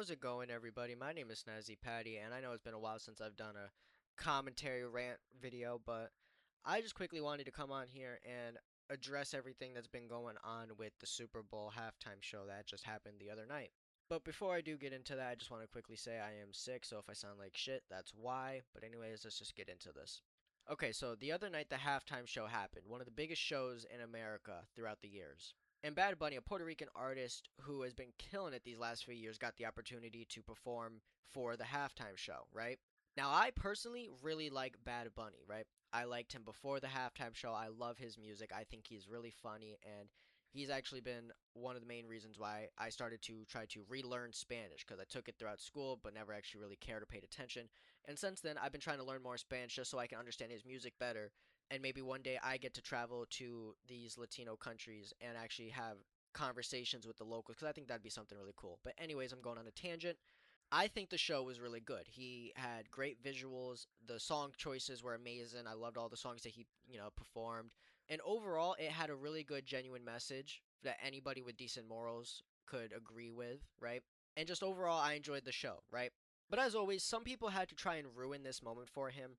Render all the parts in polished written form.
How's it going, everybody? My name is Snazzy Patty, and I know it's been a while since I've done a commentary rant video, but I just quickly wanted to come on here and address everything that's been going on with the Super Bowl halftime show that just happened the other night. But before I do get into that, I just want to quickly say I am sick, so if I sound like shit, that's why. But anyways, let's just get into this. Okay, so the other night the halftime show happened, one of the biggest shows in America throughout the years. And Bad Bunny, a Puerto Rican artist who has been killing it these last few years, got the opportunity to perform for the halftime show, right? Now, I personally really like Bad Bunny, right? I liked him before the halftime show. I love his music. I think he's really funny, and he's actually been one of the main reasons why I started to try to relearn Spanish because I took it throughout school but never actually really cared or paid attention. And since then, I've been trying to learn more Spanish just so I can understand his music better. And maybe one day I get to travel to these Latino countries and actually have conversations with the locals because I think that'd be something really cool. But, anyways, I'm going on a tangent. I think the show was really good. He had great visuals. The song choices were amazing. I loved all the songs that he performed. And overall, it had a really good, genuine message that anybody with decent morals could agree with, right? And just overall, I enjoyed the show, right? But as always, some people had to try and ruin this moment for him.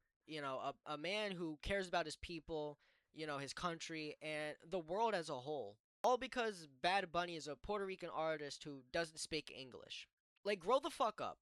A man who cares about his people, his country, and the world as a whole. All because Bad Bunny is a Puerto Rican artist who doesn't speak English. Like, grow the fuck up.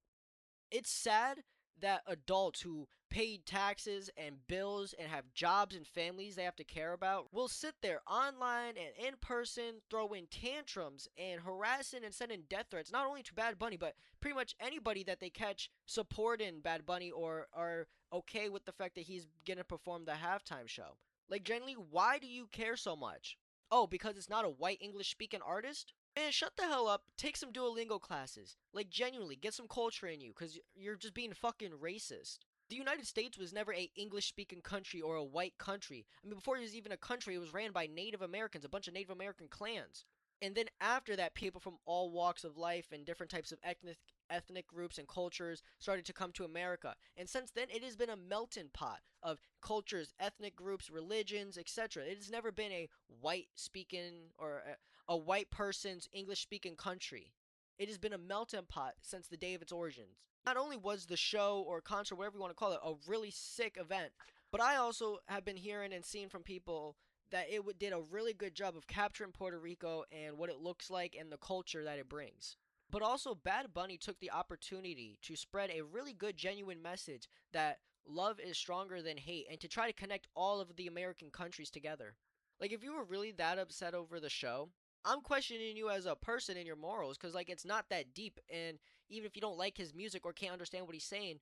It's sad that adults who paid taxes and bills and have jobs and families they have to care about will sit there online and in person throwing tantrums and harassing and sending death threats not only to Bad Bunny but pretty much anybody that they catch supporting Bad Bunny or are okay with the fact that he's gonna perform the halftime show. Like, generally, why do you care so much? Oh, because it's not a white English speaking artist? Man, shut the hell up. Take some Duolingo classes. Like, genuinely, get some culture in you, because you're just being fucking racist. The United States was never a English-speaking country or a white country. I mean, before it was even a country, it was ran by Native Americans, a bunch of Native American clans. And then after that, people from all walks of life and different types of ethnic groups and cultures started to come to America. And since then, it has been a melting pot of cultures, ethnic groups, religions, etc. It has never been a white speaking or a white person's English speaking country. It has been a melting pot since the day of its origins. Not only was the show or concert, whatever you want to call it, a really sick event, but I also have been hearing and seeing from people that it did a really good job of capturing Puerto Rico and what it looks like and the culture that it brings. But also, Bad Bunny took the opportunity to spread a really good, genuine message that love is stronger than hate and to try to connect all of the American countries together. Like, if you were really that upset over the show, I'm questioning you as a person and your morals because, like, it's not that deep. And even if you don't like his music or can't understand what he's saying,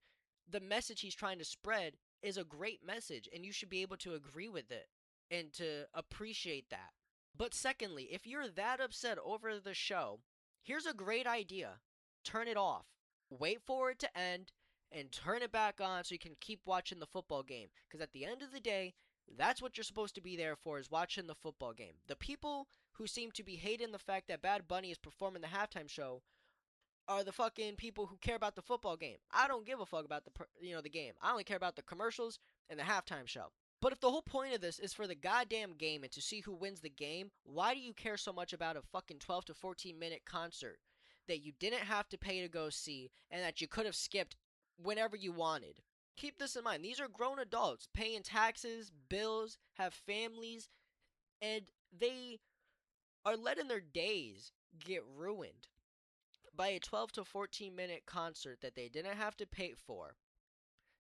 the message he's trying to spread is a great message and you should be able to agree with it and to appreciate that. But secondly, if you're that upset over the show, here's a great idea: turn it off, wait for it to end, and turn it back on so you can keep watching the football game. Because at the end of the day, that's what you're supposed to be there for, is watching the football game. The people who seem to be hating the fact that Bad Bunny is performing the halftime show are the fucking people who care about the football game. I don't give a fuck about the game. I only care about the commercials and the halftime show. But if the whole point of this is for the goddamn game and to see who wins the game, why do you care so much about a fucking 12 to 14-minute concert that you didn't have to pay to go see and that you could have skipped whenever you wanted? Keep this in mind. These are grown adults paying taxes, bills, have families, and they are letting their days get ruined by a 12 to 14-minute concert that they didn't have to pay for,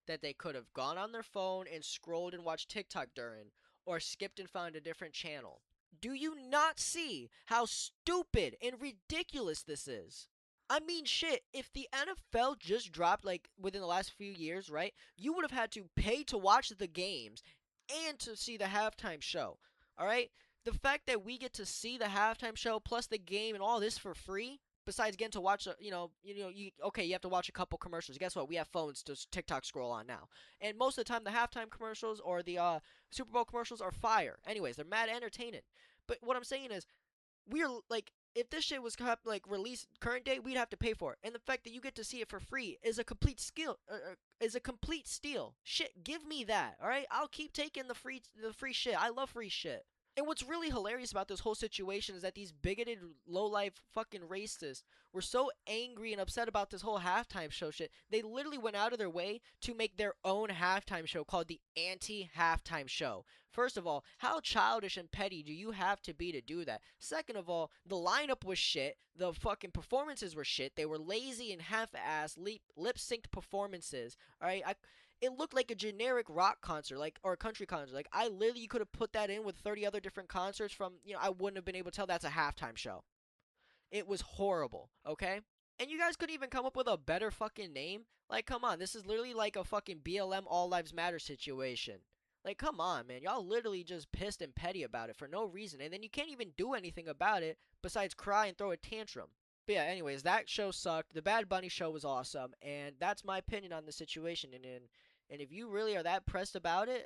that they could have gone on their phone and scrolled and watched TikTok during, or skipped and found a different channel. Do you not see how stupid and ridiculous this is? I mean, shit, if the NFL just dropped, like, within the last few years, right, you would have had to pay to watch the games and to see the halftime show, alright? The fact that we get to see the halftime show plus the game and all this for free, besides getting to watch, okay, you have to watch a couple commercials. Guess what? We have phones to TikTok scroll on now. And most of the time, the halftime commercials or the Super Bowl commercials are fire. Anyways, they're mad entertaining. But what I'm saying is, we're like, if this shit was like released current day, we'd have to pay for it. And the fact that you get to see it for free is a complete steal. Shit, give me that. All right, I'll keep taking the free shit. I love free shit. And what's really hilarious about this whole situation is that these bigoted, low-life fucking racists were so angry and upset about this whole halftime show shit. They literally went out of their way to make their own halftime show called the anti-halftime show. First of all, how childish and petty do you have to be to do that? Second of all, the lineup was shit. The fucking performances were shit. They were lazy and half-assed, lip-synced performances. All right, it looked like a generic rock concert, like, or a country concert. Like, I literally could have put that in with 30 other different concerts from, I wouldn't have been able to tell that's a halftime show. It was horrible, okay? And you guys couldn't even come up with a better fucking name? Like, come on, this is literally like a fucking BLM All Lives Matter situation. Like, come on, man. Y'all literally just pissed and petty about it for no reason. And then you can't even do anything about it besides cry and throw a tantrum. But yeah, anyways, that show sucked. The Bad Bunny show was awesome, and that's my opinion on the situation. And if you really are that pressed about it,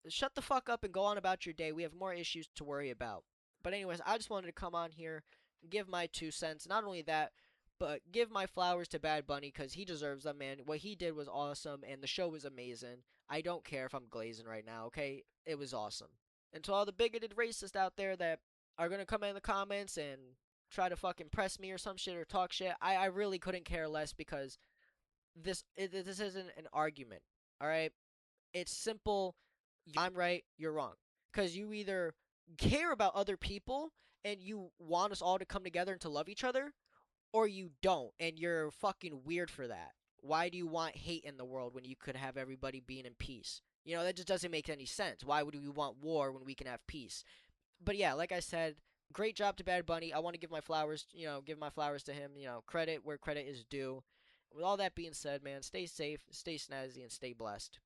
shut the fuck up and go on about your day. We have more issues to worry about. But anyways, I just wanted to come on here and give my 2 cents. Not only that, but give my flowers to Bad Bunny because he deserves them, man. What he did was awesome, and the show was amazing. I don't care if I'm glazing right now, okay? It was awesome. And to all the bigoted racists out there that are gonna come in the comments and try to fucking press me or some shit or talk shit, I really couldn't care less because this isn't an argument. All right, it's simple. I'm right, you're wrong. Because you either care about other people and you want us all to come together and to love each other, or you don't, and you're fucking weird for that. Why do you want hate in the world when you could have everybody being in peace? That just doesn't make any sense. Why would we want war when we can have peace? But yeah, like I said, great job to Bad Bunny. I want to give my flowers, give my flowers to him. Credit where credit is due. With all that being said, man, stay safe, stay snazzy, and stay blessed.